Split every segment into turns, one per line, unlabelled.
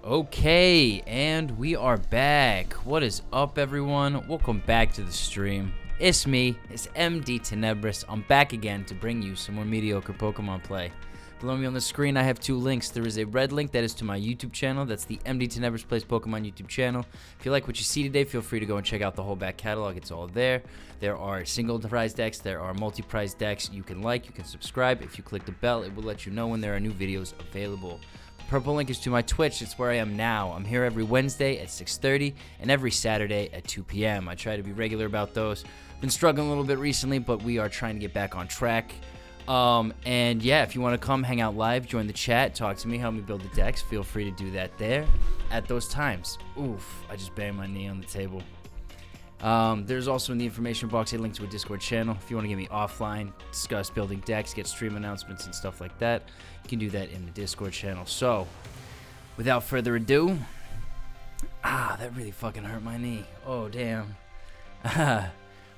Okay, and we are back. What is up, everyone? Welcome back to the stream. It's me, it's MDTenebris. I'm back again to bring you some more mediocre Pokemon play. Below me on the screen, I have two links. There is a red link that is to my YouTube channel. That's the MDTenebris Plays Pokemon YouTube channel. If you like what you see today, feel free to go and check out the whole back catalog. It's all there. There are single prize decks. There are multi-prize decks. You can subscribe. If you click the bell, it will let you know when there are new videos available. Purple link is to my Twitch. It's where I am now. I'm here every Wednesday at 6:30 and every Saturday at 2 p.m. I try to be regular about those. Been struggling a little bit recently, but we are trying to get back on track. And yeah, if you want to come hang out live, join the chat, talk to me, help me build the decks, feel free to do that there at those times. Oof, I just banged my knee on the table. There's also in the information box a link to a Discord channel. If you want to get me offline, discuss building decks, get stream announcements and stuff like that, you can do that in the Discord channel. So, without further ado, that really fucking hurt my knee. Oh, damn.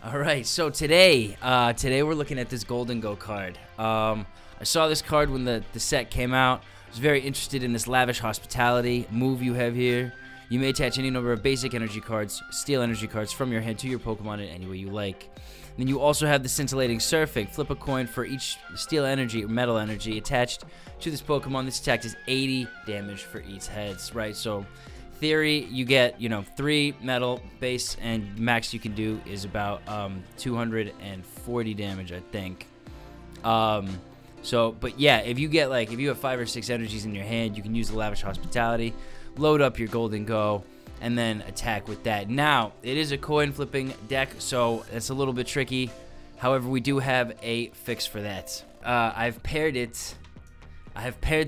Alright, so today we're looking at this Gholdengo card. I saw this card when the set came out. I was very interested in this lavish hospitality move you have here. You may attach any number of basic energy cards, steel energy cards from your hand to your Pokemon in any way you like. Then you also have the scintillating surfing. Flip a coin for each steel energy or metal energy attached to this Pokemon. This attack is 80 damage for each heads, right? So, theory, you get, 3 metal base, and max you can do is about 240 damage, I think. But yeah, if you get if you have 5 or 6 energies in your hand, you can use the lavish hospitality, load up your Gholdengo, and then attack with that. Now, it is a coin flipping deck, so it's a little bit tricky. However, we do have a fix for that. I have paired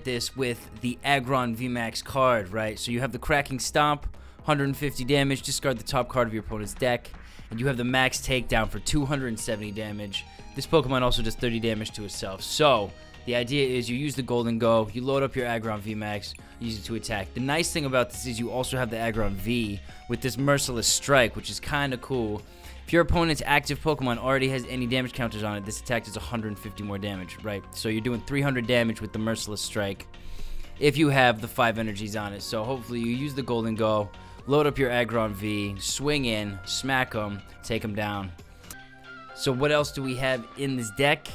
this with the Aggron VMAX card, right? So you have the Cracking Stomp, 150 damage, discard the top card of your opponent's deck, and you have the Max Takedown for 270 damage. This Pokemon also does 30 damage to itself. So, the idea is you use the Gholdengo, you load up your Aggron VMAX, use it to attack. The nice thing about this is you also have the Aggron V with this Merciless Strike, which is kind of cool. If your opponent's active Pokemon already has any damage counters on it, this attack does 150 more damage, right? So you're doing 300 damage with the Merciless Strike if you have the 5 energies on it. So hopefully you use the Gholdengo, load up your Aggron V, swing in, smack them, take them down. So what else do we have in this deck?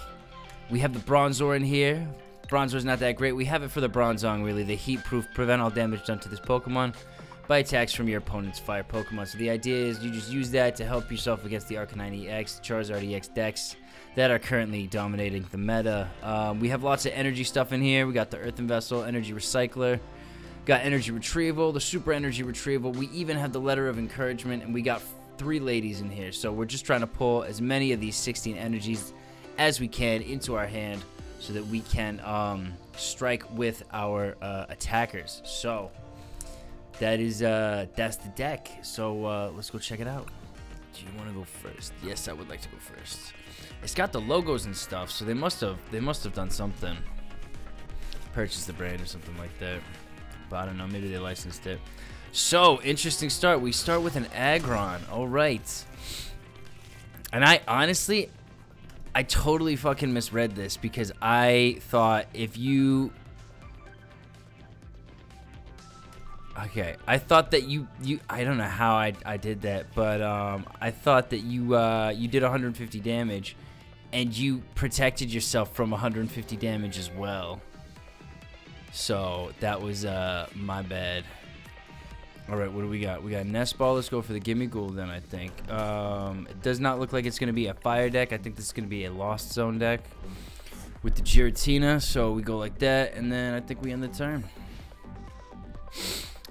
We have the Bronzor in here. Bronzor's not that great. We have it for the Bronzong, really. The heat-proof, prevent all damage done to this Pokemon by attacks from your opponent's fire Pokemon. So the idea is you just use that to help yourself against the Arcanine EX, Charizard EX decks that are currently dominating the meta. We have lots of energy stuff in here. We got the Earthen Vessel, Energy Recycler, got Energy Retrieval, the Super Energy Retrieval. We even have the Letter of Encouragement, and we got 3 ladies in here. So we're just trying to pull as many of these 16 energies as we can into our hand so that we can strike with our attackers. So that's the deck. So let's go check it out. Do you want to go first? Yes, I would like to go first. It's got the logos and stuff, so they must have done something. Purchased the brand or something like that. But I don't know, maybe they licensed it. So, interesting start. We start with an Aggron. Alright. And I totally fucking misread this because I thought if you... Okay, I thought that you I don't know how I did that, but I thought that you did 150 damage and you protected yourself from 150 damage as well. So that was my bad. Alright, what do we got? We got Nest Ball. Let's go for the Gimmighoul then, I think. It does not look like it's going to be a fire deck. I think this is going to be a Lost Zone deck with the Giratina. So we go like that, and then I think we end the turn.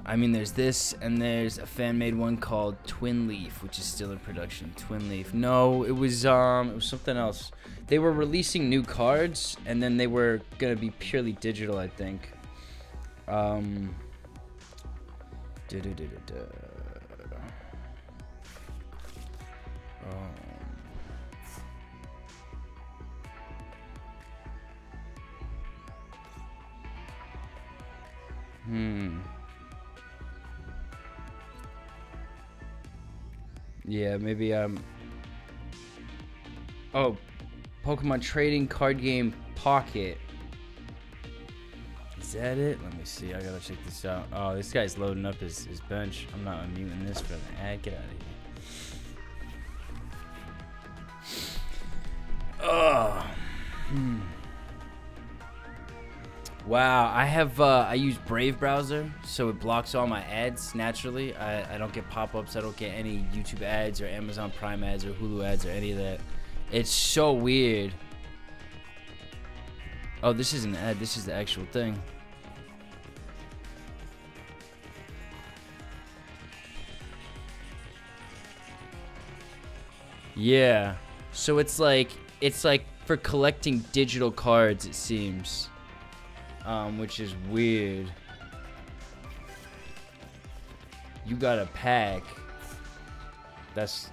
I mean, there's this, and there's a fan-made one called Twin Leaf, which is still in production. Twin Leaf. No, it was something else. They were releasing new cards, and then they were going to be purely digital, I think. Yeah, maybe oh, Pokemon Trading Card Game Pocket. that it? Let me see. I gotta check this out. Oh, this guy's loading up his bench. I'm not unmuting this for the ad. Get out of here. Oh. Wow, I have I use Brave browser, so it blocks all my ads naturally. I don't get pop-ups. I don't get any YouTube ads or Amazon Prime ads or Hulu ads or any of that. It's so weird. Oh, this is an ad. This is the actual thing. Yeah. So it's like for collecting digital cards, it seems. Which is weird. You got a pack. That's...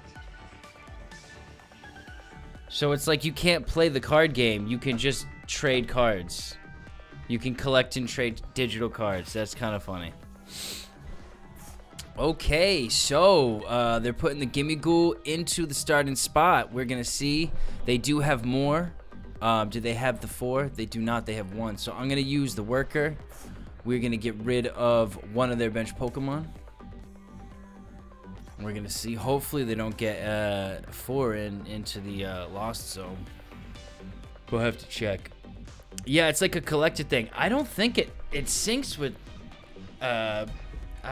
So it's like you can't play the card game. You can just trade cards. You can collect and trade digital cards. That's kind of funny. Okay, so they're putting the Gimmighoul into the starting spot. We're going to see. They do have more. Do they have the 4? They do not. They have 1. So I'm going to use the worker. We're going to get rid of one of their bench Pokemon. We're going to see. Hopefully they don't get 4 into the Lost Zone. We'll have to check. Yeah, it's like a collected thing. I don't think it syncs with... I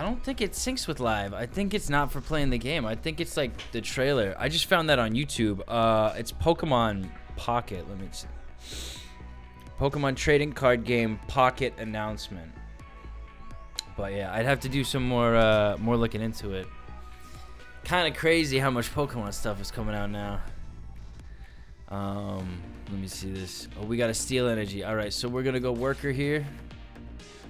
don't think it syncs with live. I think it's not for playing the game. I think it's like the trailer. I just found that on YouTube. It's Pokemon Pocket. Let me see. Pokemon trading card game Pocket announcement. But yeah, I'd have to do some more looking into it. Kind of crazy how much Pokemon stuff is coming out now. Let me see this. Oh, we got a Steel Energy. All right, so we're gonna go worker here.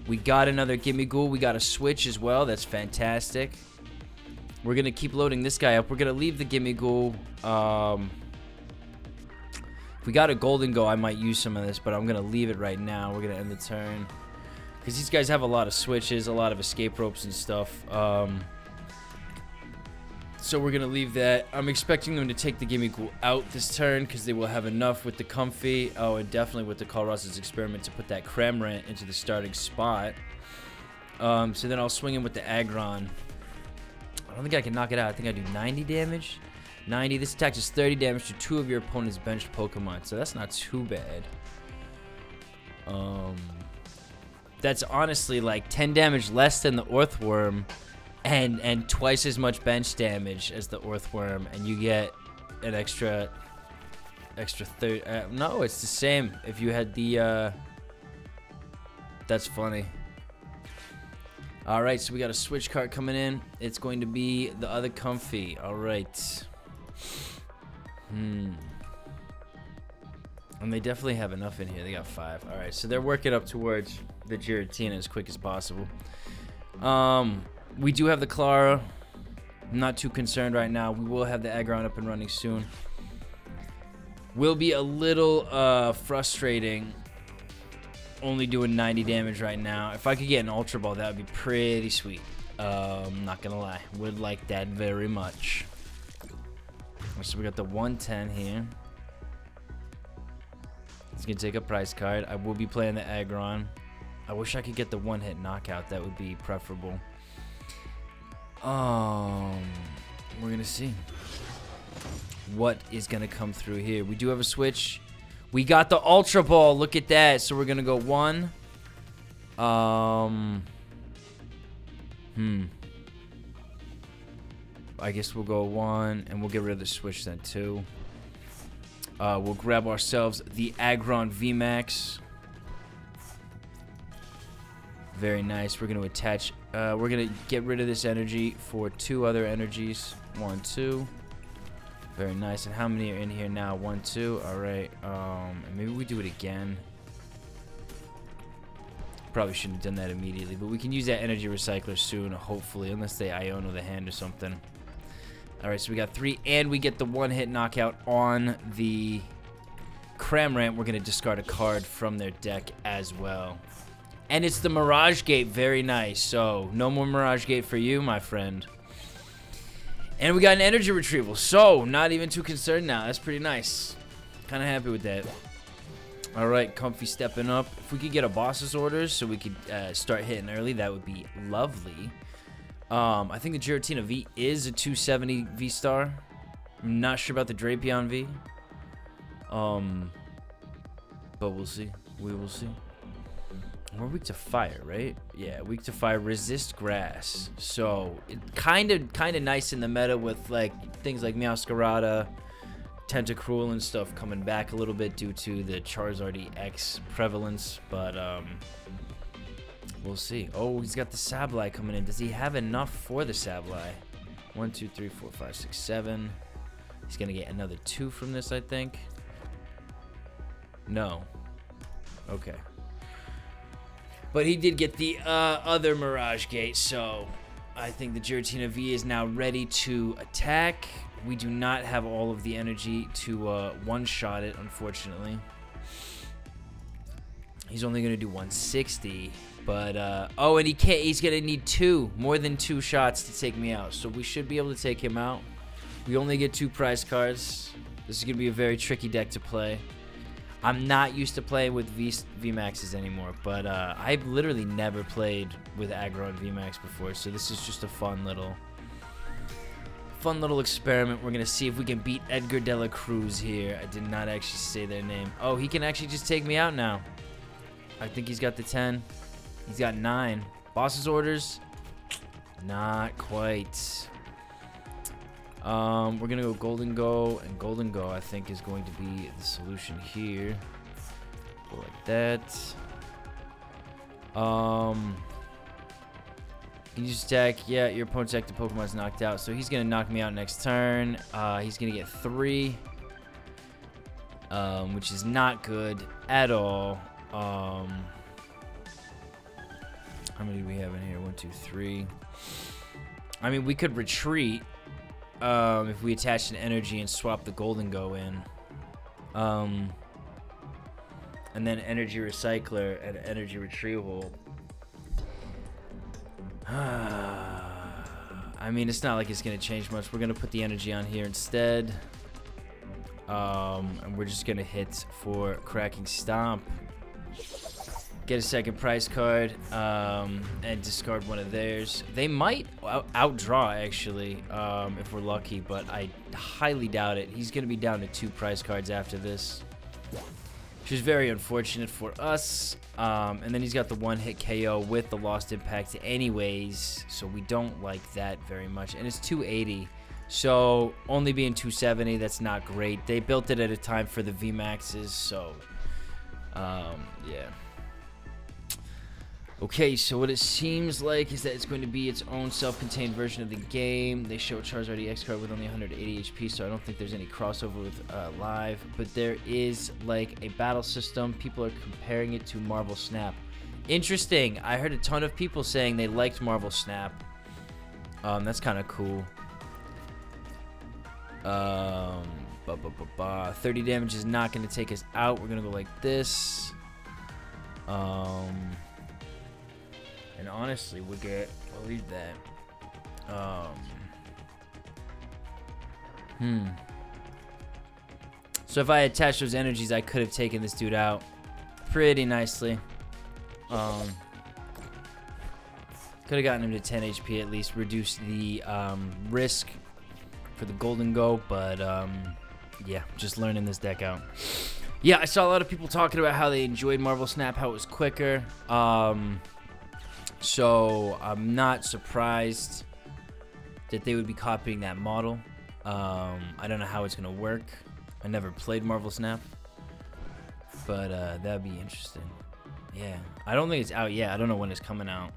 We got another Gimmighoul. We got a Switch as well. That's fantastic. We're gonna keep loading this guy up. We're gonna leave the Gimmighoul. If we got a Gholdengo, I might use some of this, but I'm gonna leave it right now. We're gonna end the turn because these guys have a lot of switches, a lot of escape ropes and stuff. So we're gonna leave that. I'm expecting them to take the Gimmighoul out this turn because they will have enough with the Comfy. Oh, and definitely with the Colress's Experiment to put that Cramorant into the starting spot. So then I'll swing in with the Aggron. I don't think I can knock it out. I think I do 90 damage. 90. This attack does 30 damage to 2 of your opponent's benched Pokemon, so that's not too bad. That's honestly like 10 damage less than the Earthworm. And twice as much bench damage as the Earthworm, and you get an extra 30. No, it's the same. If you had the, that's funny. All right, so we got a Switch card coming in. It's going to be the other Comfy. All right. And they definitely have enough in here. They got 5. All right, so they're working up towards the Giratina as quick as possible. We do have the Klara. I'm not too concerned right now. We will have the Aggron up and running soon. Will be a little frustrating only doing 90 damage right now. If I could get an Ultra Ball, that would be pretty sweet. I'm not gonna lie. Would like that very much. So we got the 110 here. It's gonna take a price card. I will be playing the Aggron. I wish I could get the one-hit knockout. That would be preferable. We're gonna see what is gonna come through here. We do have a Switch. We got the Ultra Ball. Look at that. So we're gonna go 1. I guess we'll go 1, and we'll get rid of the Switch then 2. We'll grab ourselves the Aggron VMAX. Very nice. We're gonna attach. We're gonna get rid of this energy for 2 other energies. 1, 2. Very nice. And how many are in here now? 1, 2. All right. And maybe we do it again. Probably shouldn't have done that immediately, but we can use that Energy Recycler soon, hopefully, unless they Iono the hand or something. All right. So we got 3, and we get the one-hit knockout on the Cramorant. We're gonna discard a card from their deck as well. And it's the Mirage Gate. Very nice. So, no more Mirage Gate for you, my friend. And we got an Energy Retrieval. So, not even too concerned now. That's pretty nice. Kind of happy with that. All right, Comfy stepping up. If we could get a boss's orders so we could start hitting early, that would be lovely. I think the Giratina V is a 270 V-Star. I'm not sure about the Drapion V. But we'll see. We will see. We're weak to fire, right? Yeah, weak to fire. Resist grass. So it kind of nice in the meta with like things like Meowscarada, Tentacruel and stuff coming back a little bit due to the Charizard EX prevalence, but we'll see. Oh, he's got the Sableye coming in. Does he have enough for the Sableye? 1, 2, 3, 4, 5, 6, 7. He's gonna get another 2 from this, I think. No. Okay. But he did get the other Mirage Gate, so I think the Giratina V is now ready to attack. We do not have all of the energy to one-shot it, unfortunately. He's only going to do 160, but oh, and he's going to need 2, more than 2 shots to take me out. So we should be able to take him out. We only get 2 prize cards. This is going to be a very tricky deck to play. I'm not used to playing with VMAXs anymore, but I've literally never played with Aggron VMAX before, so this is just a fun little experiment. We're gonna see if we can beat Edgar de la Cruz here. I did not actually say their name. Oh, he can actually just take me out now. I think he's got the 10. He's got 9. Boss's orders? Not quite. We're gonna go Gholdengo, and Gholdengo I think is going to be the solution here. Go like that. Can you just attack? Yeah, your opponent's active Pokemon's knocked out, so he's gonna knock me out next turn. He's gonna get 3, which is not good at all. How many do we have in here? 1, 2, 3. I mean, we could retreat. If we attach an energy and swap the Gholdengo in, and then Energy Recycler and Energy Retrieval. I mean, it's not like it's gonna change much. We're gonna put the energy on here instead, and we're just gonna hit for Cracking Stomp. Get a second prize card, and discard one of theirs. They might outdraw, actually, if we're lucky, but I highly doubt it. He's going to be down to 2 prize cards after this, which is very unfortunate for us. And then he's got the 1-hit KO with the Lost Impact anyways, so we don't like that very much. And it's 280, so only being 270, that's not great. They built it at a time for the VMAXs, so, yeah. Okay, so what it seems like is that it's going to be its own self-contained version of the game. They show a Charizard EX card with only 180 HP, so I don't think there's any crossover with Live. But there is, like, a battle system. People are comparing it to Marvel Snap. Interesting. I heard a ton of people saying they liked Marvel Snap. That's kind of cool. 30 damage is not going to take us out. We're going to go like this. And honestly, we'll leave that. So if I attached those energies, I could have taken this dude out pretty nicely. Could have gotten him to 10 HP at least, reduced the risk for the Gholdengo, but yeah, just learning this deck out. Yeah, I saw a lot of people talking about how they enjoyed Marvel Snap, how it was quicker. So I'm not surprised that they would be copying that model. I don't know how it's going to work. I never played Marvel Snap, but that'd be interesting. Yeah, I don't think it's out yet. I don't know when it's coming out.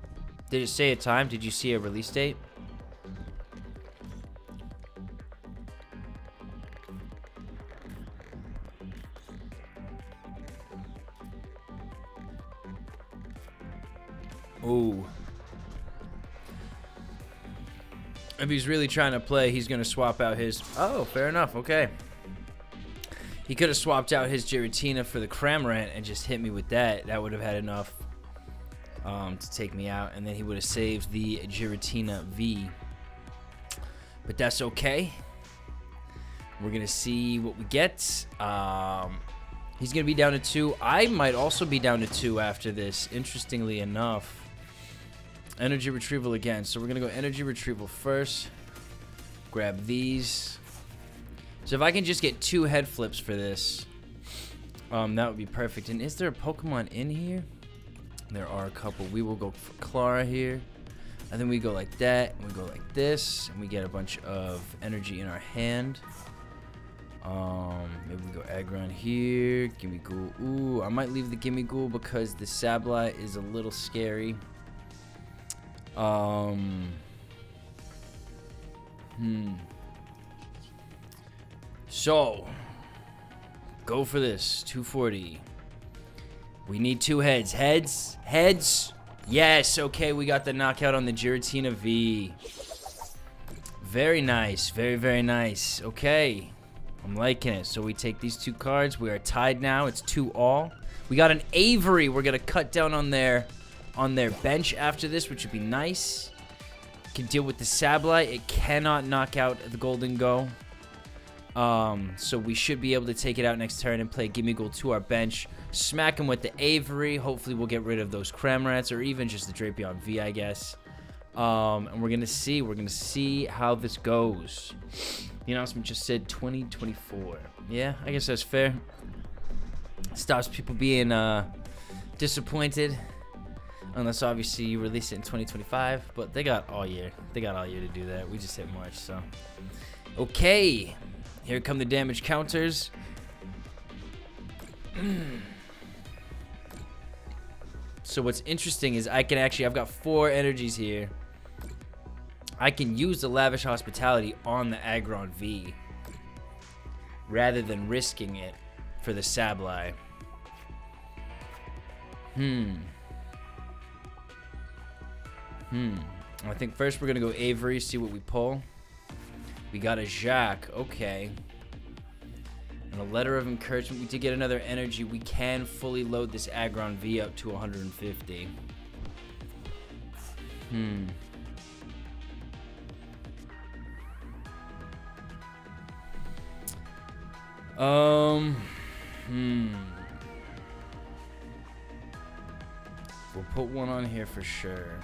Did it say a time? Did you see a release date? Ooh. If he's really trying to play, he's going to swap out his... Oh, fair enough. Okay. He could have swapped out his Giratina for the Cramorant and just hit me with that. That would have had enough to take me out. And then he would have saved the Giratina V. But that's okay. We're going to see what we get. He's going to be down to 2. I might also be down to 2 after this, interestingly enough. Energy Retrieval again. So we're going to go Energy Retrieval first. Grab these. So if I can just get 2 head flips for this, that would be perfect. And is there a Pokemon in here? There are a couple. We will go for Klara here. And then we go like that. And we go like this. And we get a bunch of energy in our hand. Maybe we go Aggron here. Gimmighoul. Ooh, I might leave the Gimmighoul because the Sableye is a little scary. So, go for this. 240. We need 2 heads. Heads? Heads? Yes. Okay, we got the knockout on the Giratina V. Very nice. Very, very nice. Okay. I'm liking it. So we take these 2 cards. We are tied now. It's 2-all. We got an Avery. We're going to cut down on their bench after this, which would be nice. Can deal with the Sableye. It cannot knock out the Gholdengo. So we should be able to take it out next turn and play Gimmighoul to our bench. Smack him with the Avery. Hopefully we'll get rid of those Cramorants or even just the Drapion V, I guess. And we're going to see. We're going to see how this goes. The announcement just said 2024. Yeah, I guess that's fair. Stops people being disappointed. Unless obviously you release it in 2025. But they got all year. They got all year to do that. We just hit March, so. Okay. Here come the damage counters. So what's interesting is I can actually, I've got 4 energies here. I can use the Lavish Hospitality on the Aggron V rather than risking it for the Sableye. I think first we're going to go Avery, see what we pull. We got a Jacq, okay. And a Letter of Encouragement. We did get another energy. We can fully load this Aggron V up to 150. We'll put one on here for sure.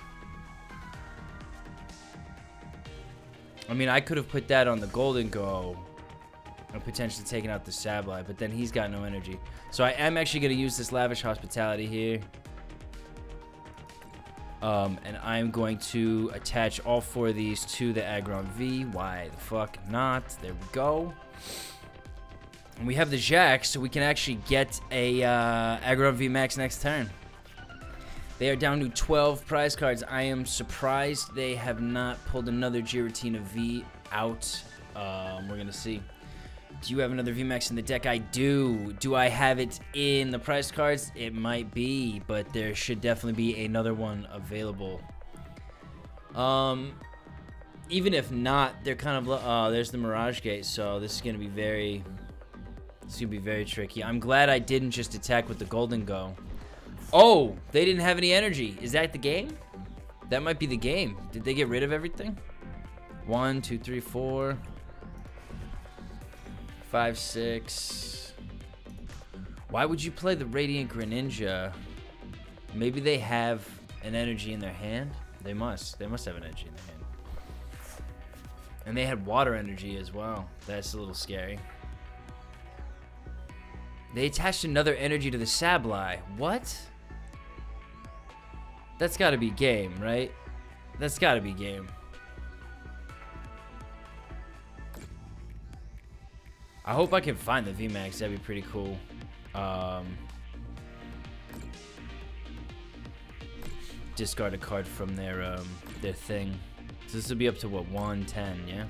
I mean, I could have put that on the Gholdengo and potentially taken out the Sableye, but then he's got no energy. So I am actually going to use this Lavish Hospitality here. And I'm going to attach all 4 of these to the Aggron V. Why the fuck not? There we go. And we have the Jacq, so we can actually get a Aggron VMAX next turn. They are down to 12 prize cards. I am surprised they have not pulled another Giratina V out. We're going to see. Do you have another VMAX in the deck? I do. Do I have it in the prize cards? It might be, but there should definitely be another one available. Even if not, they're kind of... there's the Mirage Gate, so this is going to be very... It's going to be very tricky. I'm glad I didn't just attack with the Gholdengo. Oh, they didn't have any energy. Is that the game? That might be the game. Did they get rid of everything? 1, 2, 3, 4, 5, 6. Why would you play the Radiant Greninja? Maybe they have an energy in their hand. They must. They must have an energy in their hand. And they had water energy as well. That's a little scary. They attached another energy to the Sableye. What? That's gotta be game, right? That's gotta be game. I hope I can find the VMAX. That'd be pretty cool. Discard a card from their thing. So this will be up to what, 110, yeah?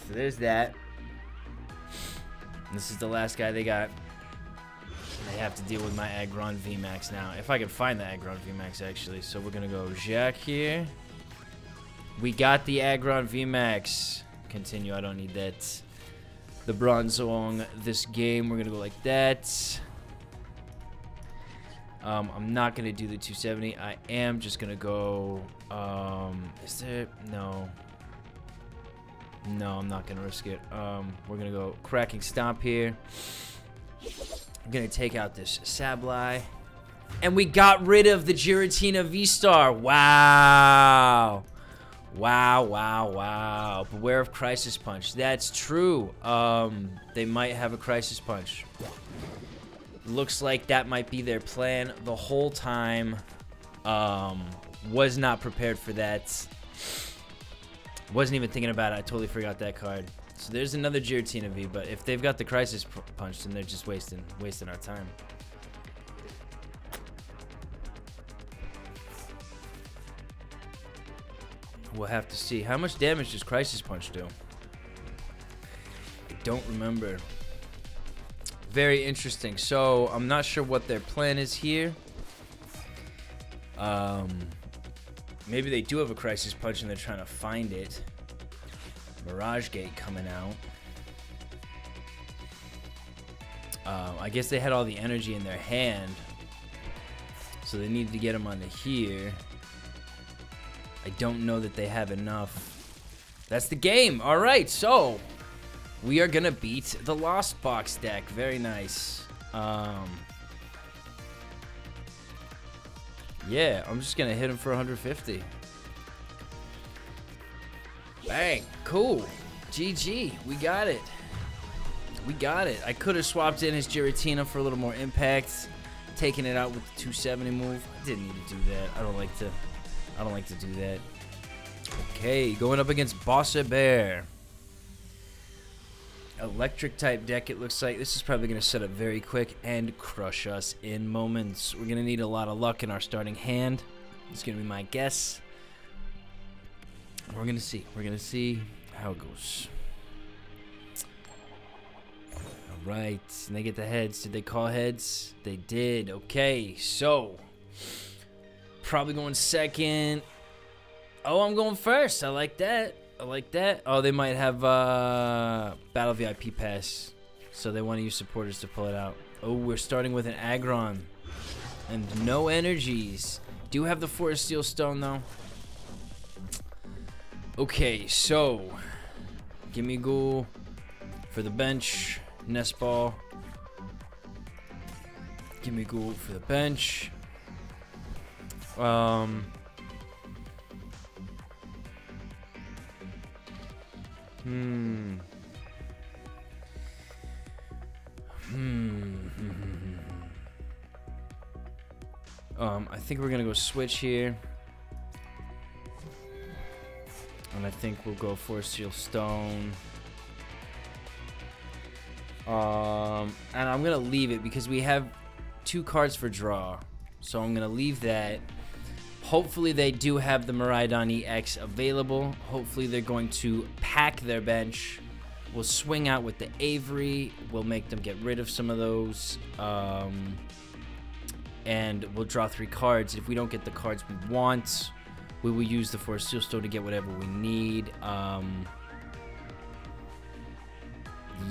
So there's that. This is the last guy they got. They have to deal with my Aggron VMAX now. If I can find the Aggron VMAX, actually. So we're going to go Jacq here. We got the Aggron VMAX. Continue. I don't need that. The Bronzong this game. We're going to go like that. I'm not going to do the 270. I am just going to go... is there... No. No, I'm not going to risk it. We're going to go Cracking Stomp here. I'm gonna take out this Sableye. And we got rid of the Giratina VStar. Wow. Wow, wow, wow. Beware of Crisis Punch. That's true. They might have a Crisis Punch. Looks like that might be their plan the whole time. Was not prepared for that. Wasn't even thinking about it. I totally forgot that card. So there's another Giratina V, but if they've got the Crisis Punch, then they're just wasting our time. We'll have to see. How much damage does Crisis Punch do? I don't remember. Very interesting. So I'm not sure what their plan is here. Maybe they do have a Crisis Punch and they're trying to find it. Mirage Gate coming out. I guess they had all the energy in their hand, so they needed to get them onto here. I don't know that they have enough. That's the game. All right, so we are gonna beat the Lost Box deck. Very nice. Yeah, I'm just gonna hit him for 150. Bang, cool. GG, we got it. We got it. I could have swapped in his Giratina for a little more impact, taking it out with the 270 move. I didn't need to do that. I don't like to do that. Okay, going up against Boss Bear. Electric type deck, it looks like. This is probably going to set up very quick and crush us in moments. We're going to need a lot of luck in our starting hand. It's going to be my guess. We're going to see. We're going to see how it goes. All right. And they get the heads. Did they call heads? They did. Okay, so probably going second. Oh, I'm going first. I like that. I like that. Oh, they might have Battle VIP Pass, so they want to use supporters to pull it out. Oh, we're starting with an Aggron and no energies. Do have the Forest Steel Stone though. Okay, so Gimmighoul for the bench. Nest Ball. Gimmighoul for the bench. I think we're gonna go switch here, and I think we'll go for Steel Stone. And I'm gonna leave it because we have 2 cards for draw, so I'm gonna leave that. Hopefully they do have the Miraidon EX available. Hopefully they're going to pack their bench. We'll swing out with the Avery. We'll make them get rid of some of those. And we'll draw 3 cards. If we don't get the cards we want, we will use the Forest Steel Stone to get whatever we need.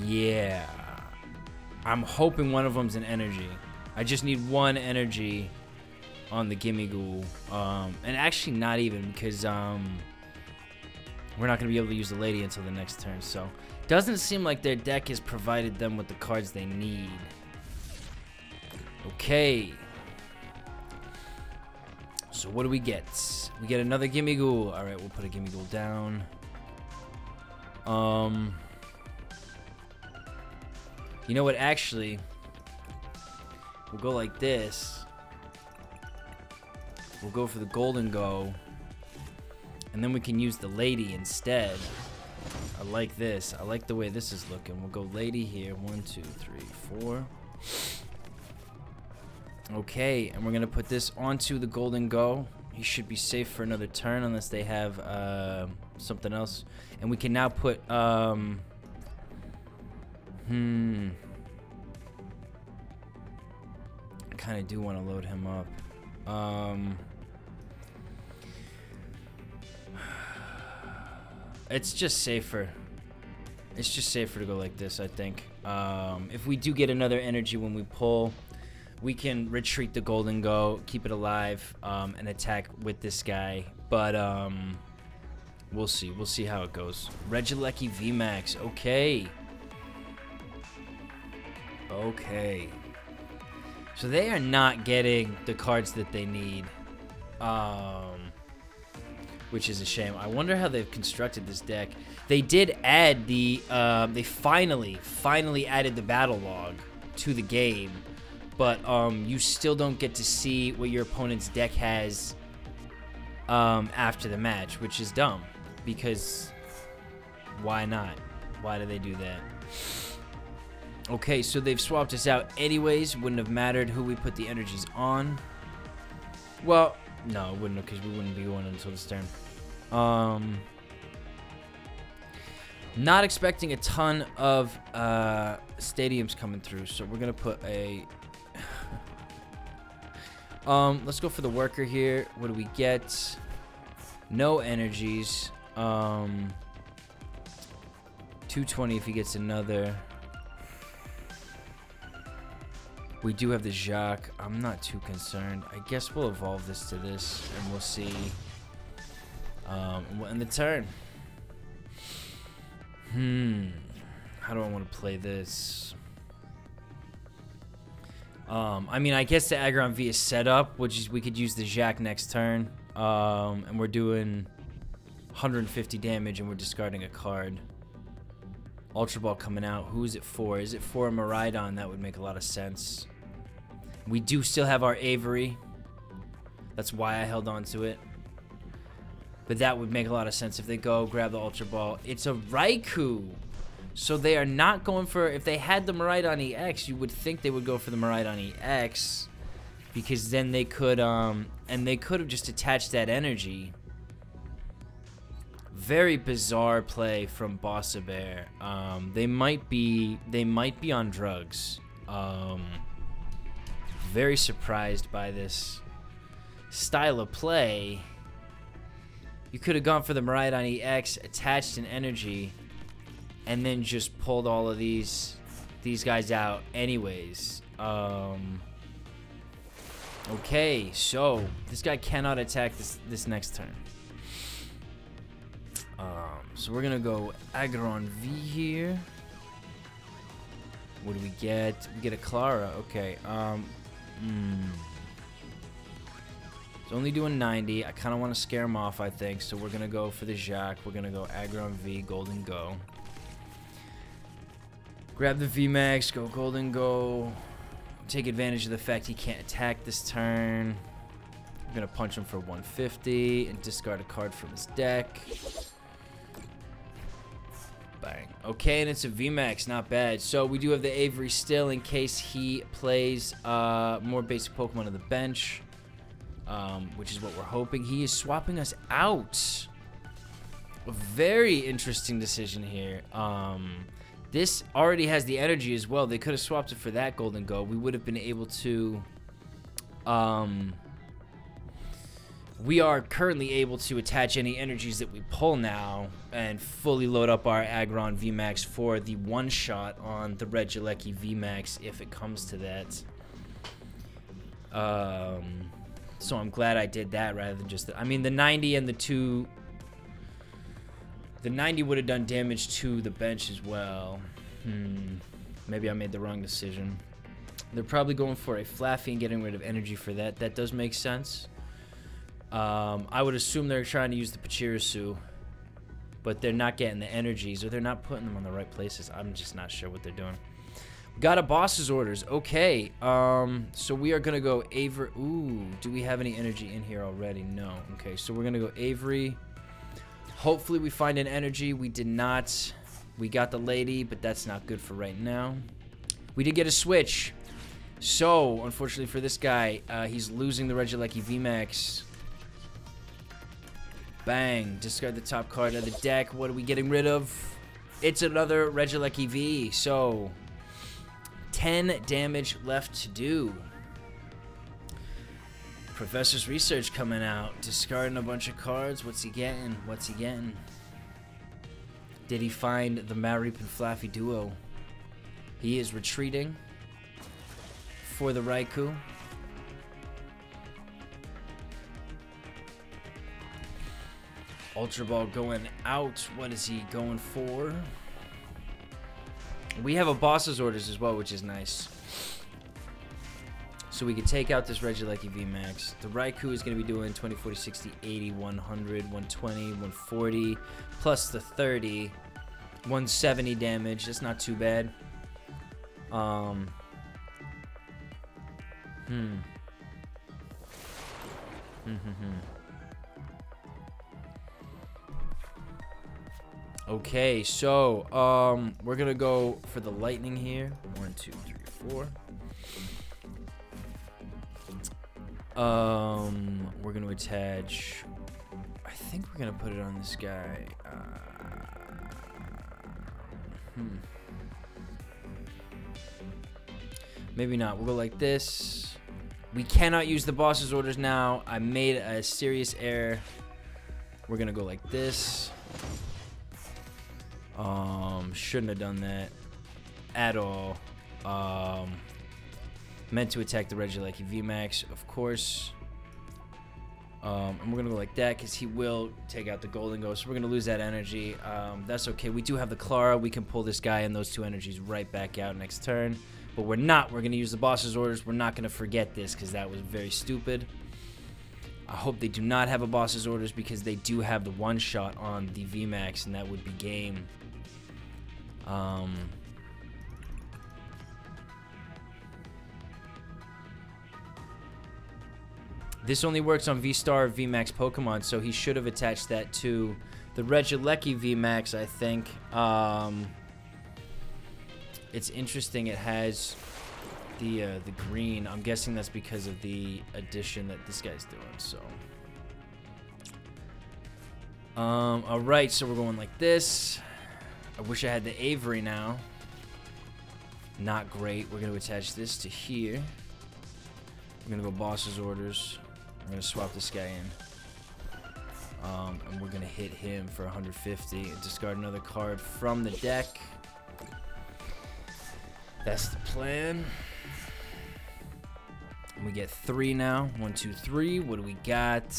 Yeah. I'm hoping one of them's an energy. I just need 1 energy on the Gimmighoul, and actually not even, because we're not going to be able to use the Lady until the next turn, so doesn't seem like their deck has provided them with the cards they need. Okay, so what do we get? We get another Gimmighoul. All right, we'll put a Gimmighoul down. You know what, actually we'll go like this. We'll go for the Gholdengo, and then we can use the Lady instead. I like this. I like the way this is looking. We'll go Lady here. 1, 2, 3, 4. Okay, and we're gonna put this onto the Gholdengo. He should be safe for another turn unless they have something else. And we can now put I kind of do want to load him up. It's just safer. It's just safer to go like this, I think. If we do get another energy when we pull, we can retreat the Gholdengo, keep it alive, and attack with this guy. But we'll see. We'll see how it goes. Regieleki VMax. Okay. Okay. So they are not getting the cards that they need. Which is a shame. I wonder how they've constructed this deck. They did add the, they finally added the battle log to the game. But you still don't get to see what your opponent's deck has after the match, which is dumb. Because why not? Why do they do that? Okay, so they've swapped us out anyways. Wouldn't have mattered who we put the energies on. Well, no, it wouldn't have, because we wouldn't be going until this turn. Not expecting a ton of stadiums coming through, so we're gonna put a let's go for the worker here. What do we get? No energies. 220 if he gets another. We do have the Jacq. I'm not too concerned. I guess we'll evolve this to this, and we'll see. And we'll end the turn. How do I want to play this? I mean, I guess the Aggron V is set up, which is we could use the Jacq next turn. And we're doing 150 damage, and we're discarding a card. Ultra Ball coming out. Who is it for? Is it for a Miraidon? That would make a lot of sense. We do still have our Avery. That's why I held on to it. But that would make a lot of sense if they go grab the Ultra Ball. It's a Raikou. So they are not going for... If they had the Miraidon EX, you would think they would go for the Miraidon EX. Because then they could... and they could have just attached that energy. Very bizarre play from Boss Bear. They might be on drugs. Very surprised by this style of play. You could have gone for the Miraidon EX, attached an energy, and then just pulled all of these guys out anyways. Okay, so this guy cannot attack this next turn. So we're gonna go Aggron V here. What do we get? We get a Klara. Okay. It's only doing 90. I kind of want to scare him off, I think. So we're gonna go for the Jacq. We're gonna go Aggron V, Gholdengo. Grab the VMAX, go Gholdengo. Take advantage of the fact he can't attack this turn. I'm gonna punch him for 150 and discard a card from his deck. Bang. Okay, and it's a VMAX, not bad. So we do have the Avery still in case he plays more basic Pokemon on the bench, which is what we're hoping. He is swapping us out. A very interesting decision here. This already has the energy as well. They could have swapped it for that Gholdengo. We would have been able to... we are currently able to attach any energies that we pull now and fully load up our Aggron VMAX for the one-shot on the Regieleki VMax if it comes to that. So I'm glad I did that rather than just... I mean, the 90 and the 2... The 90 would have done damage to the bench as well. Maybe I made the wrong decision. They're probably going for a Flaffy and getting rid of energy for that. That does make sense. I would assume they're trying to use the Pachirisu, but they're not getting the energies, or they're not putting them on the right places. I'm just not sure what they're doing. Got a boss's orders. Okay, so we are going to go Avery. Ooh, do we have any energy in here already? No. Okay, so we're going to go Avery. Hopefully we find an energy. We did not. We got the lady, but that's not good for right now. We did get a switch. So, unfortunately for this guy, he's losing the Regieleki VMAX. Bang. Discard the top card of the deck. What are we getting rid of? It's another Regieleki V. So, 10 damage left to do. Professor's research coming out. Discarding a bunch of cards. What's he getting? What's he getting? Did he find the Marip and Flaffy duo? He is retreating for the Raikou. Ultra Ball going out. What is he going for? We have a boss's orders as well, which is nice. So we can take out this Regieleki VMax. The Raikou is going to be doing 20, 40, 60, 80, 100, 120, 140, plus the 30, 170 damage. That's not too bad. Okay, so we're gonna go for the lightning here. 1, 2, 3, 4. We're gonna attach. I think we're gonna put it on this guy. Maybe not. We'll go like this. We cannot use the boss's orders now. I made a serious error. We're gonna go like this. Shouldn't have done that at all. Meant to attack the Regieleki VMax, of course. And we're gonna go like that because he will take out the Gholdengo, so we're gonna lose that energy. That's okay. We do have the Klara. We can pull this guy and those 2 energies right back out next turn. But we're not. We're gonna use the boss's orders. We're not gonna forget this because that was very stupid. I hope they do not have a boss's orders because they do have the 1-shot on the VMax, and that would be game. This only works on V-Star VMax Pokemon, so he should have attached that to the Regieleki VMax, I think. It's interesting it has the green. I'm guessing that's because of the addition that this guy's doing, so. Alright, so we're going like this. I wish I had the Avery now. Not great. We're going to attach this to here. We're going to go boss's orders. I'm going to swap this guy in. And we're going to hit him for 150 and discard another card from the deck. That's the plan. And we get 3 now. 1, 2, 3. What do we got?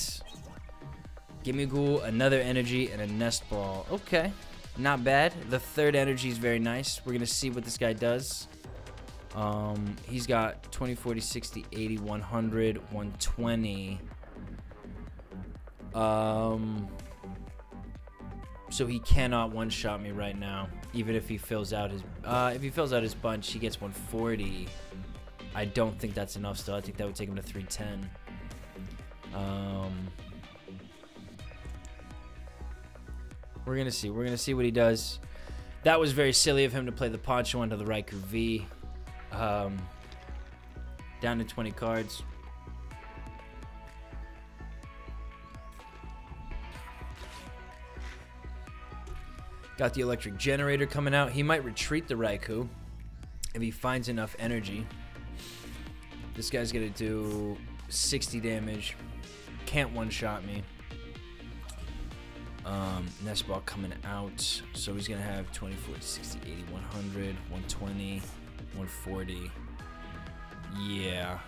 Gimmighoul, another energy, and a Nest Ball. Okay. Not bad. The 3rd energy is very nice. We're going to see what this guy does. He's got 20, 40, 60, 80, 100, 120. So he cannot one-shot me right now, even if he fills out his bunch. He gets 140. I don't think that's enough still. I think that would take him to 310. We're gonna see. We're gonna see what he does. That was very silly of him to play the Poncho onto the Raikou V. Down to 20 cards. Got the electric generator coming out. He might retreat the Raikou if he finds enough energy. This guy's gonna do 60 damage. Can't one-shot me. Nest Ball coming out. So he's gonna have 20, 40, 60, 80, 100, 120, 140. Yeah.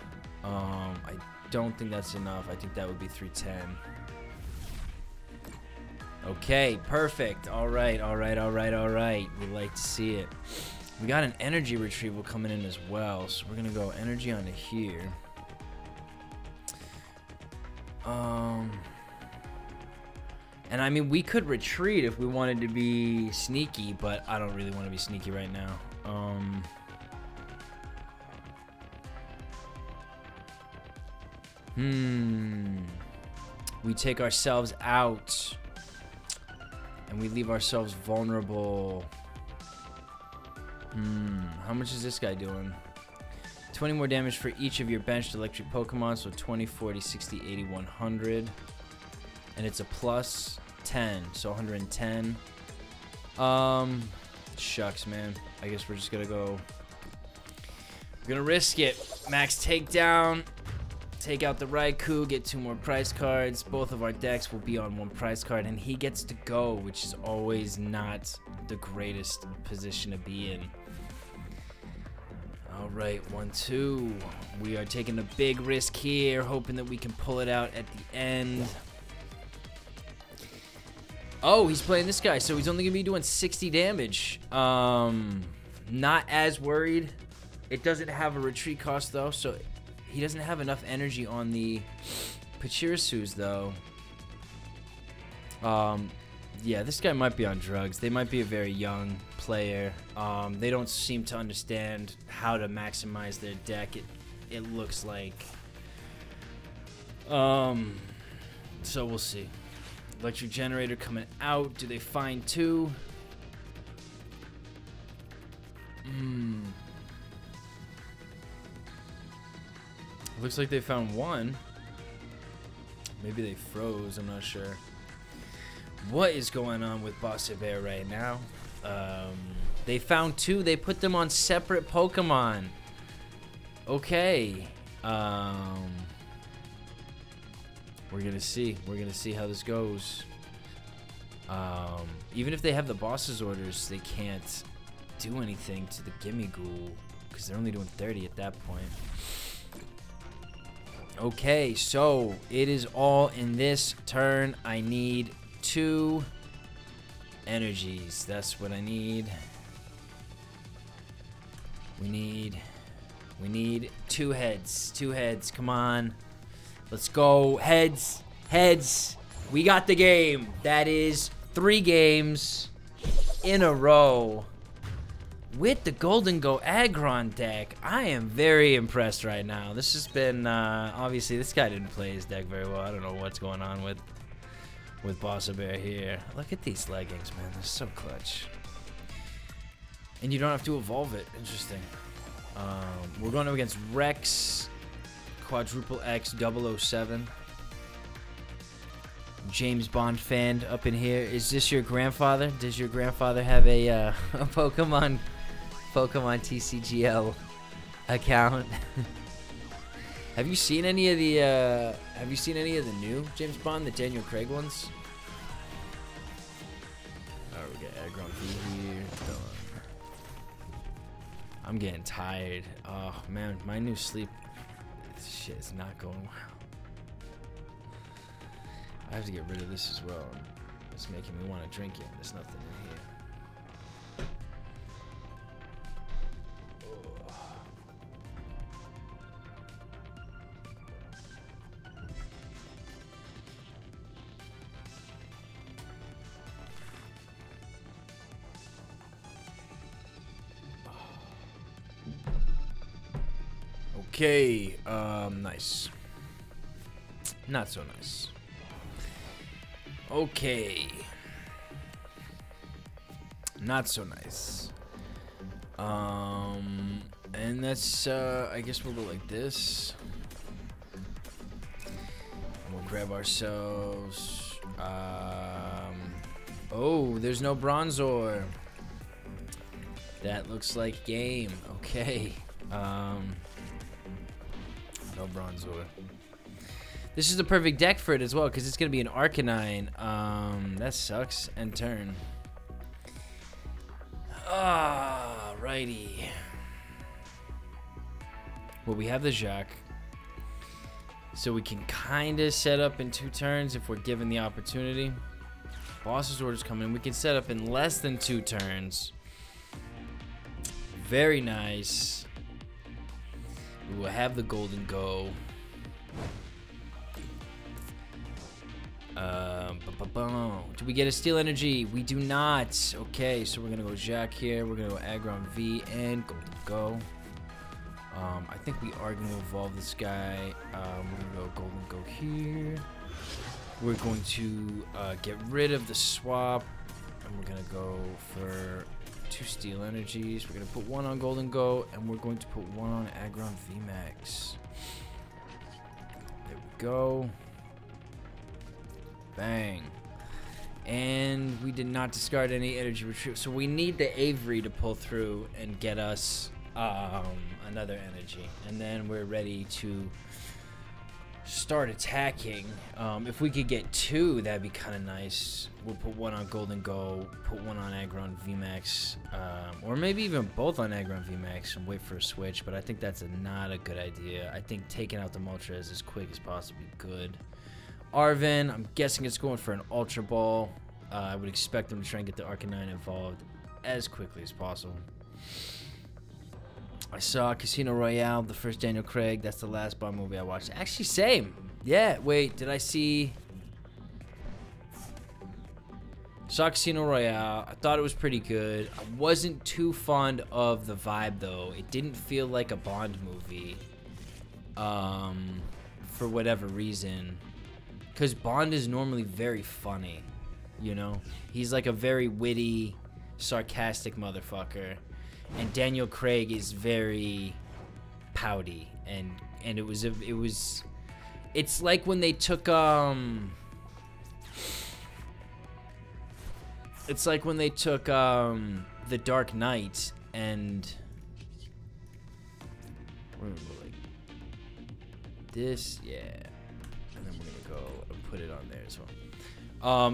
I don't think that's enough. I think that would be 310. Okay, perfect. All right, all right, all right, all right. We like to see it. We got an energy retrieval coming in as well, so we're gonna go energy onto here. And I mean, we could retreat if we wanted to be sneaky, but I don't really want to be sneaky right now. We take ourselves out. And we leave ourselves vulnerable. How much is this guy doing? 20 more damage for each of your benched electric Pokemon. So 20, 40, 60, 80, 100. And it's a plus 10. So 110. Shucks, man. I guess we're just going to go. We're going to risk it. Max takedown. Take out the Raikou, get 2 more prize cards. Both of our decks will be on 1 prize card, and he gets to go, which is always not the greatest position to be in. All right, 1, 2. We are taking a big risk here, hoping that we can pull it out at the end. Oh, he's playing this guy, so he's only gonna be doing 60 damage. Not as worried. It doesn't have a retreat cost though, so he doesn't have enough energy on the Pachirisus though. Yeah, this guy might be on drugs. They might be a very young player. They don't seem to understand how to maximize their deck. It looks like. So we'll see. Electric generator coming out. Do they find 2? Looks like they found 1. Maybe they froze. I'm not sure. What is going on with Boss Bear right now? They found 2. They put them on separate Pokemon. Okay. We're gonna see. We're gonna see how this goes. Even if they have the boss's orders, they can't do anything to the Gimmighoul because they're only doing 30 at that point. Okay, so it is all in this turn. I need 2 energies. That's what I need. We need 2 heads. 2 heads. Come on. Let's go. Heads. Heads. We got the game. That is 3 games in a row with the Gholdengo Aggron deck. I am very impressed right now. This has been, obviously, this guy didn't play his deck very well. I don't know what's going on with Boss Bear here. Look at these leggings, man. They're so clutch. And you don't have to evolve it. Interesting. We're going up against Rex, Quadruple X 007. James Bond fan up in here. Is this your grandfather? Does your grandfather have a Pokemon TCGL account? Have you seen any of the new James Bond, the Daniel Craig ones? Alright, we got Aggron V here. I'm getting tired. Oh man, my new sleep shit is not going well. I have to get rid of this as well. It's making me want to drink it. There's nothing in here. Okay, nice. Not so nice. Okay. Not so nice. And that's, I guess we'll go like this. And we'll grab ourselves, oh, there's no Bronzor. That looks like game. Okay. No Bronzor. This is the perfect deck for it as well, because it's going to be an Arcanine. That sucks. End turn. Righty. Well, we have the Jacq. So we can kind of set up in 2 turns if we're given the opportunity. Boss's orders come in. We can set up in less than 2 turns. Very nice. We will have the Gholdengo. Do we get a Steel Energy? We do not. Okay, so we're gonna go Jacq here. We're gonna go Aggron V and Gholdengo. I think we are gonna evolve this guy. We're gonna go Gholdengo here. We're going to get rid of the swap, and we're gonna go for 2 Steel Energies. We're gonna put 1 on Gholdengo, and we're going to put 1 on Aggron VMAX. There we go. Bang. And we did not discard any energy retrieval. So we need the Avery to pull through and get us another energy. And then we're ready to start attacking. If we could get 2, that'd be kind of nice. We'll put 1 on Gholdengo, put 1 on Aggron VMAX, or maybe even both on Aggron VMAX and wait for a switch. But I think that's not a good idea. I think taking out the Moltres as quick as possible would be good. Arven, I'm guessing it's going for an Ultra Ball. I would expect them to try and get the Arcanine involved as quickly as possible. I saw Casino Royale, the first Daniel Craig. That's the last Bond movie I watched. Actually, same. Yeah, wait, did I see... Saw Casino Royale. I thought it was pretty good. I wasn't too fond of the vibe, though. It didn't feel like a Bond movie. For whatever reason. Because Bond is normally very funny, you know? He's like a very witty, sarcastic motherfucker. And Daniel Craig is very pouty. And it's like when they took, it's like when they took The Dark Knight and we're gonna go like this, yeah, and then we're gonna go and put it on there as well.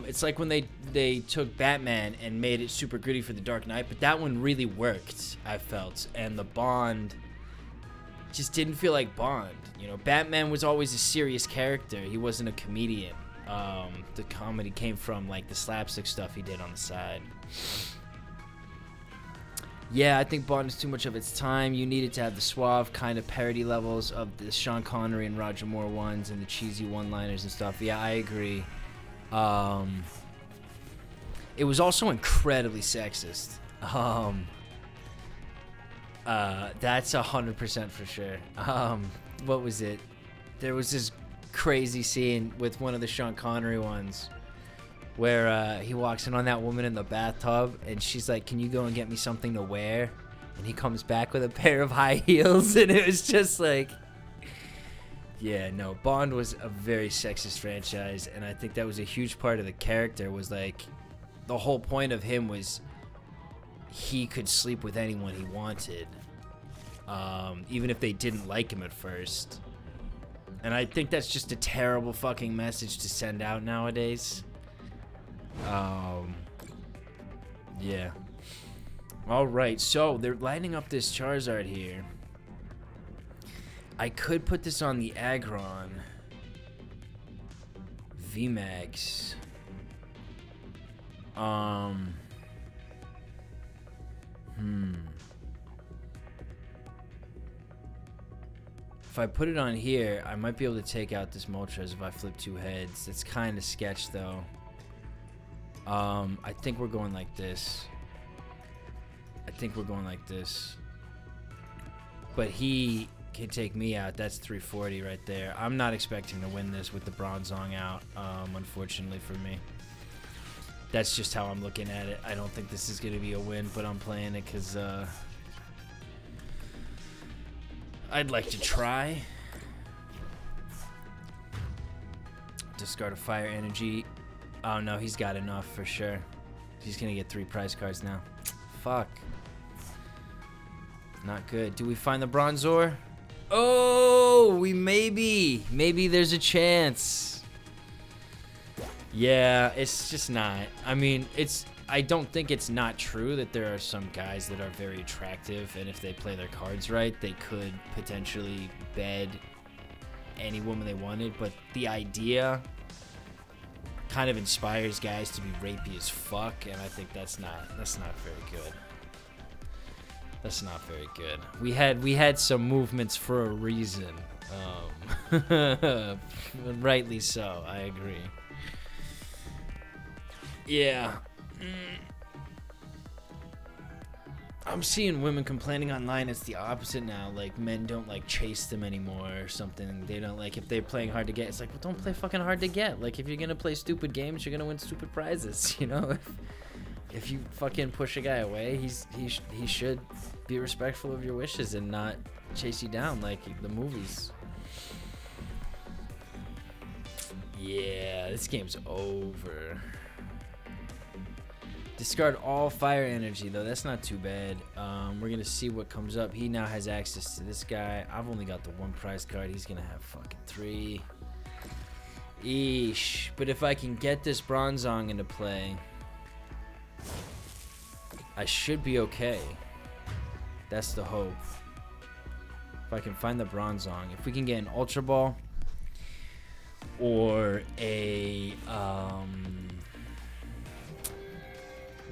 It's like when they took Batman and made it super gritty for The Dark Knight, but that one really worked, I felt, and the Bond just didn't feel like Bond. You know, Batman was always a serious character. He wasn't a comedian. The comedy came from like the slapstick stuff he did on the side. Yeah, I think Bond is too much of its time. You needed to have the suave kind of parody levels of the Sean Connery and Roger Moore ones and the cheesy one-liners and stuff. Yeah, I agree. It was also incredibly sexist. That's 100% for sure. What was it? There was this crazy scene with one of the Sean Connery ones where he walks in on that woman in the bathtub and she's like, can you go and get me something to wear? And he comes back with a pair of high heels, and it was just like, yeah, no, Bond was a very sexist franchise, and I think that was a huge part of the character. Was like, the whole point of him was he could sleep with anyone he wanted, even if they didn't like him at first. And I think that's just a terrible fucking message to send out nowadays. Yeah. Alright, so they're lining up this Charizard here. I could put this on the Aggron VMAX. If I put it on here, I might be able to take out this Moltres if I flip two heads. It's kind of sketch, though. I think we're going like this. But he can take me out. That's 340 right there. I'm not expecting to win this with the Bronzong out, unfortunately for me. That's just how I'm looking at it. I don't think this is going to be a win, but I'm playing it because I'd like to try. Discard a Fire Energy. Oh no, he's got enough for sure. He's gonna get 3 prize cards now. Fuck. Not good. Do we find the Bronzor? Oh, we maybe there's a chance. Yeah, it's just not. I mean, I don't think it's not true that there are some guys that are very attractive, and if they play their cards right, they could potentially bed any woman they wanted, but the idea kind of inspires guys to be rapey as fuck, and I think that's not very good. That's not very good. We had some movements for a reason. Rightly so, I agree. Yeah. I'm seeing women complaining online it's the opposite now. Like, men don't, like, chase them anymore or something. They don't, like, if they're playing hard to get, it's like, well, don't play fucking hard to get. Like, if you're gonna play stupid games, you're gonna win stupid prizes, you know? If you fucking push a guy away, he should be respectful of your wishes and not chase you down like the movies. Yeah, this game's over. Discard all fire energy, though. That's not too bad. We're going to see what comes up. He now has access to this guy. I've only got the 1 prize card. He's going to have fucking 3. Eesh. But if I can get this Bronzong into play, I should be okay. That's the hope. If I can find the Bronzong. If we can get an Ultra Ball or a...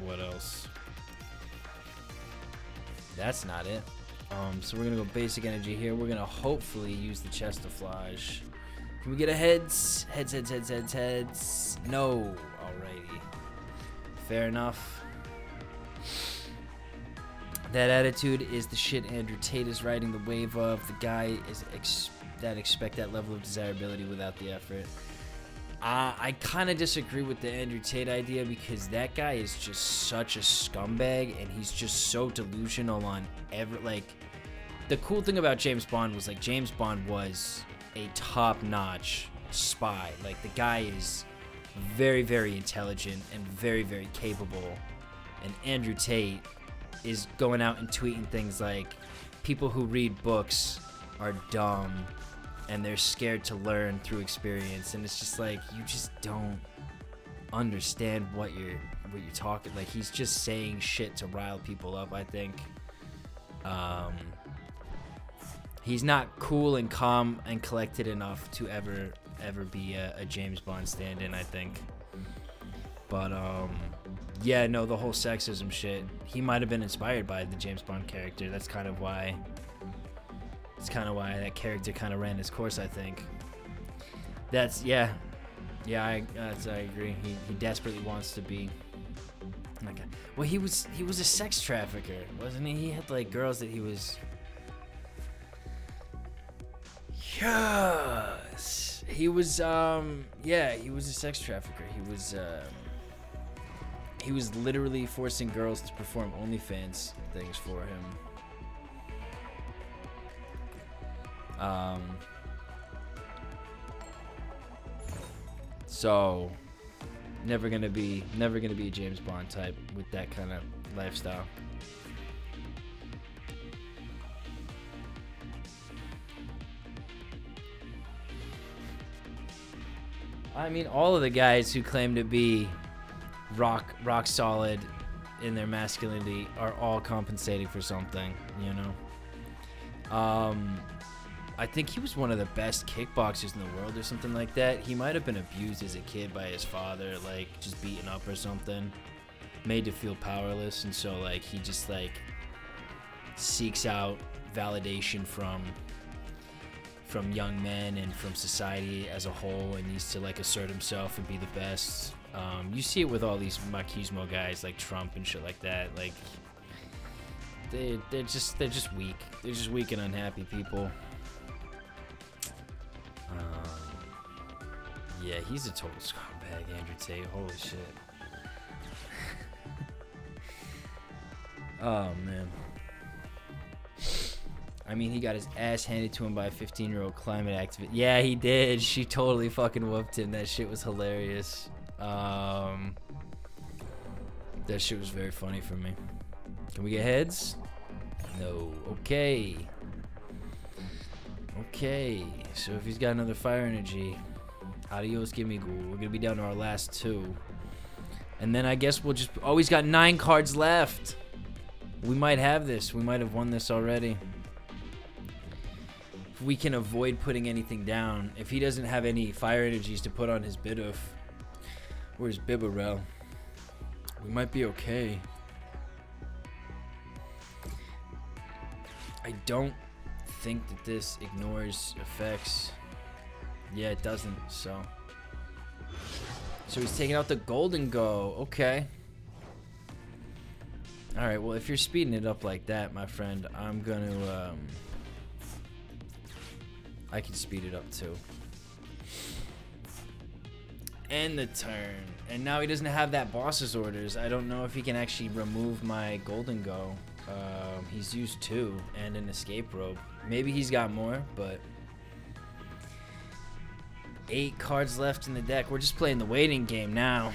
what else? That's not it. So we're gonna go basic energy here. We're gonna hopefully use the Chesterflage. Can we get a heads? Heads, heads, heads, heads, heads. No. Alrighty. Fair enough. That attitude is the shit Andrew Tate is riding the wave of. The guy is that expect that level of desirability without the effort. I kind of disagree with the Andrew Tate idea because that guy is just such a scumbag and he's just so delusional on like the cool thing about James Bond was like James Bond was a top-notch spy. Like the guy is very, very intelligent and very, very capable. And Andrew Tate is going out and tweeting things like people who read books are dumb and they're scared to learn through experience, and it's just like you just don't understand what you're talking. Like he's just saying shit to rile people up. I think he's not cool and calm and collected enough to ever be a James Bond stand-in, I think. But yeah, no, the whole sexism shit. He might have been inspired by the James Bond character. That's kind of why. It's kind of why that character kind of ran his course, I think. That's I agree. He desperately wants to be. Okay. Well, he was a sex trafficker, wasn't he? He had like girls that he was. Yes, he was. Yeah, he was a sex trafficker. He was literally forcing girls to perform OnlyFans things for him. So never gonna be a James Bond type with that kind of lifestyle. I mean, all of the guys who claim to be rock solid in their masculinity are all compensating for something, you know. I think he was one of the best kickboxers in the world or something like that. He might have been abused as a kid by his father, like just beaten up or something, made to feel powerless, and so like he just like seeks out validation from young men and from society as a whole, and needs to like assert himself and be the best. You see it with all these machismo guys like Trump and shit like that. Like they're just weak. They're just weak and unhappy people. Yeah, he's a total scumbag, Andrew Tate. Holy shit. Oh, man. I mean, he got his ass handed to him by a 15-year-old climate activist. Yeah, he did. She totally fucking whooped him. That shit was hilarious. That shit was very funny for me. Can we get heads? No. Okay. Okay. So if he's got another fire energy, adios, Gimmighoul. We're gonna be down to our last two, and then I guess we'll just. Oh, he's got 9 cards left. We might have this. We might have won this already. If we can avoid putting anything down. If he doesn't have any fire energies to put on his Bidoof or his Bibarel, we might be okay. I don't think that this ignores effects. Yeah, it doesn't. So he's taking out the Gholdengo. Okay. All right. Well, if you're speeding it up like that, my friend, I'm gonna. I can speed it up too. End the turn. And now he doesn't have that boss's orders. I don't know if he can actually remove my Gholdengo. He's used 2 and an escape rope. Maybe he's got more, but 8 cards left in the deck. We're just playing the waiting game now.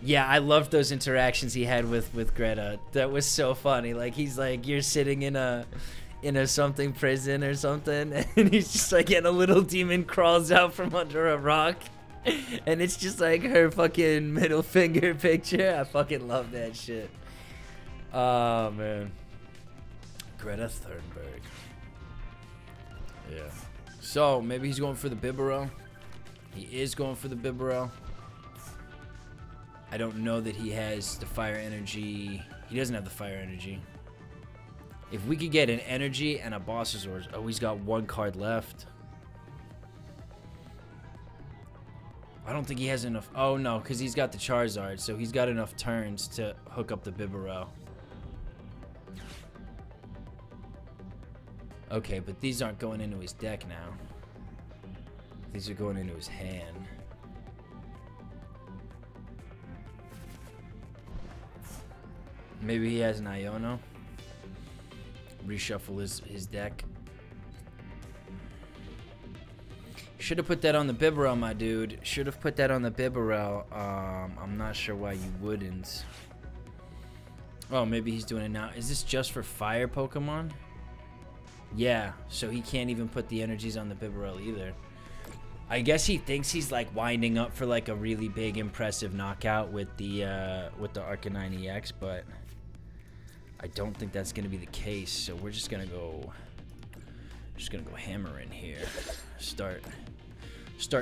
Yeah, I loved those interactions he had with Greta. That was so funny. Like he's like, you're sitting in a something prison or something, and he's just like, and a little demon crawls out from under a rock, and it's just like her fucking middle finger picture. I fucking love that shit. Oh man, Greta Thunberg. Yeah. So maybe he's going for the Bibarel. He is going for the Bibarel. I don't know that he has the fire energy. He doesn't have the fire energy. If we could get an Energy and a Boss Resort. Oh, he's got one card left. I don't think he has enough. Oh, no, because he's got the Charizard. So he's got enough turns to hook up the Bibarel. Okay, but these aren't going into his deck now. These are going into his hand. Maybe he has an Iono. Reshuffle his deck. Should have put that on the Bibarel, my dude. Should have put that on the Bibarel. I'm not sure why you wouldn't. Oh, maybe he's doing it now. Is this just for fire Pokemon? Yeah, so he can't even put the energies on the Bibarel either. I guess he thinks he's like winding up for like a really big, impressive knockout with the Arcanine EX, but I don't think that's gonna be the case. So we're just gonna go hammer in here. Start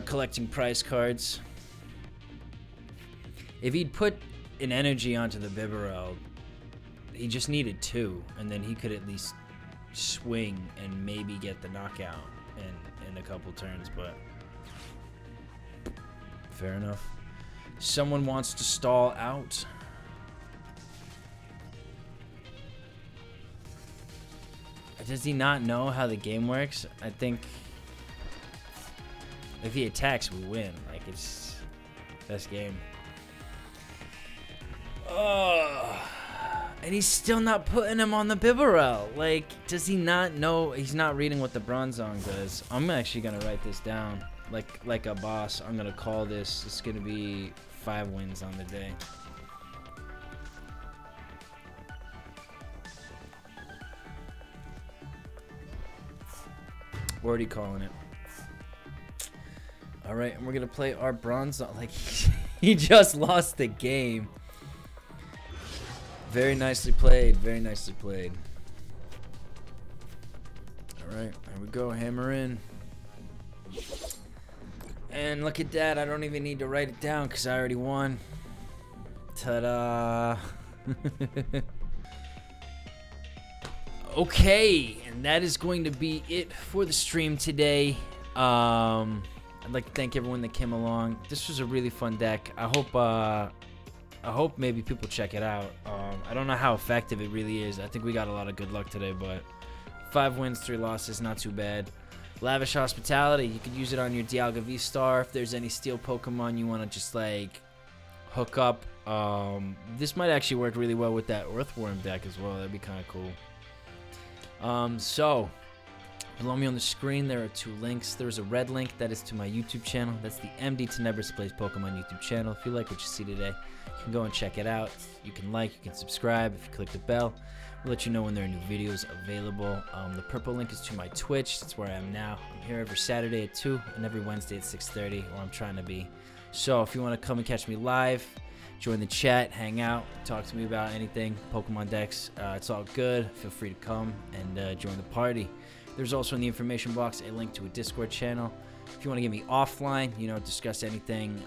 collecting prize cards. If he'd put an energy onto the Bibarel, he just needed 2, and then he could at least swing and maybe get the knockout in a couple turns, but fair enough. Someone wants to stall out. Does he not know how the game works? I think if he attacks, we win. Like, it's best game. Oh, and he's still not putting him on the Bibarel. Like, does he not know? He's not reading what the Bronzong does. I'm actually gonna write this down like a boss. I'm gonna call this. It's gonna be 5 wins on the day. Already calling it. All right, and we're gonna play our Bronzong. Like, he just lost the game. Very nicely played. Very nicely played. All right, here we go. Hammer in. And look at that. I don't even need to write it down because I already won. Ta-da. Okay, and that is going to be it for the stream today. I'd like to thank everyone that came along. This was a really fun deck. I hope maybe people check it out. I don't know how effective it really is. I think we got a lot of good luck today, but 5 wins, 3 losses, not too bad. Lavish Hospitality, you could use it on your Dialga V-Star if there's any steel Pokemon you want to just like hook up. This might actually work really well with that Earthworm deck as well. That'd be kind of cool. So below me on the screen there are 2 links. There's a red link that is to my YouTube channel. That's the MDTenebris Plays Pokemon YouTube channel. If you like what you see today, you can go and check it out. You can like, you can subscribe. If you click the bell, we'll let you know when there are new videos available. The purple link is to my Twitch. That's where I am now. I'm here every Saturday at 2 and every Wednesday at 6:30, or I'm trying to be. So if you want to come and catch me live, join the chat, hang out, talk to me about anything, Pokemon decks, it's all good. Feel free to come and join the party. There's also in the information box a link to a Discord channel. If you want to get me offline, you know, discuss anything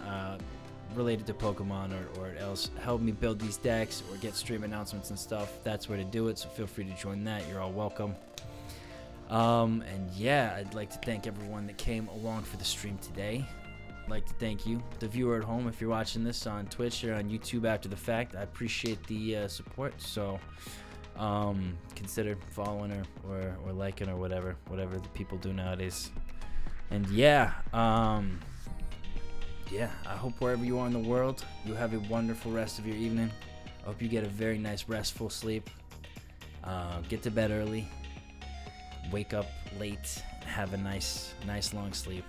related to Pokemon or else help me build these decks or get stream announcements and stuff, that's where to do it. So feel free to join that. You're all welcome. And yeah, I'd like to thank everyone that came along for the stream today. I'd like to thank you, the viewer at home, if you're watching this on Twitch or on YouTube after the fact. I appreciate the support. So consider following or liking or whatever the people do nowadays. And yeah, yeah, I hope wherever you are in the world, you have a wonderful rest of your evening. I hope you get a very nice restful sleep. Get to bed early, wake up late, have a nice long sleep,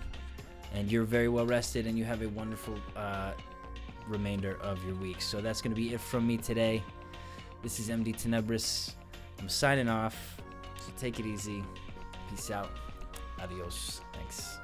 and you're very well rested and you have a wonderful remainder of your week. So that's going to be it from me today. This is MDTenebris. I'm signing off. So take it easy. Peace out. Adios. Thanks.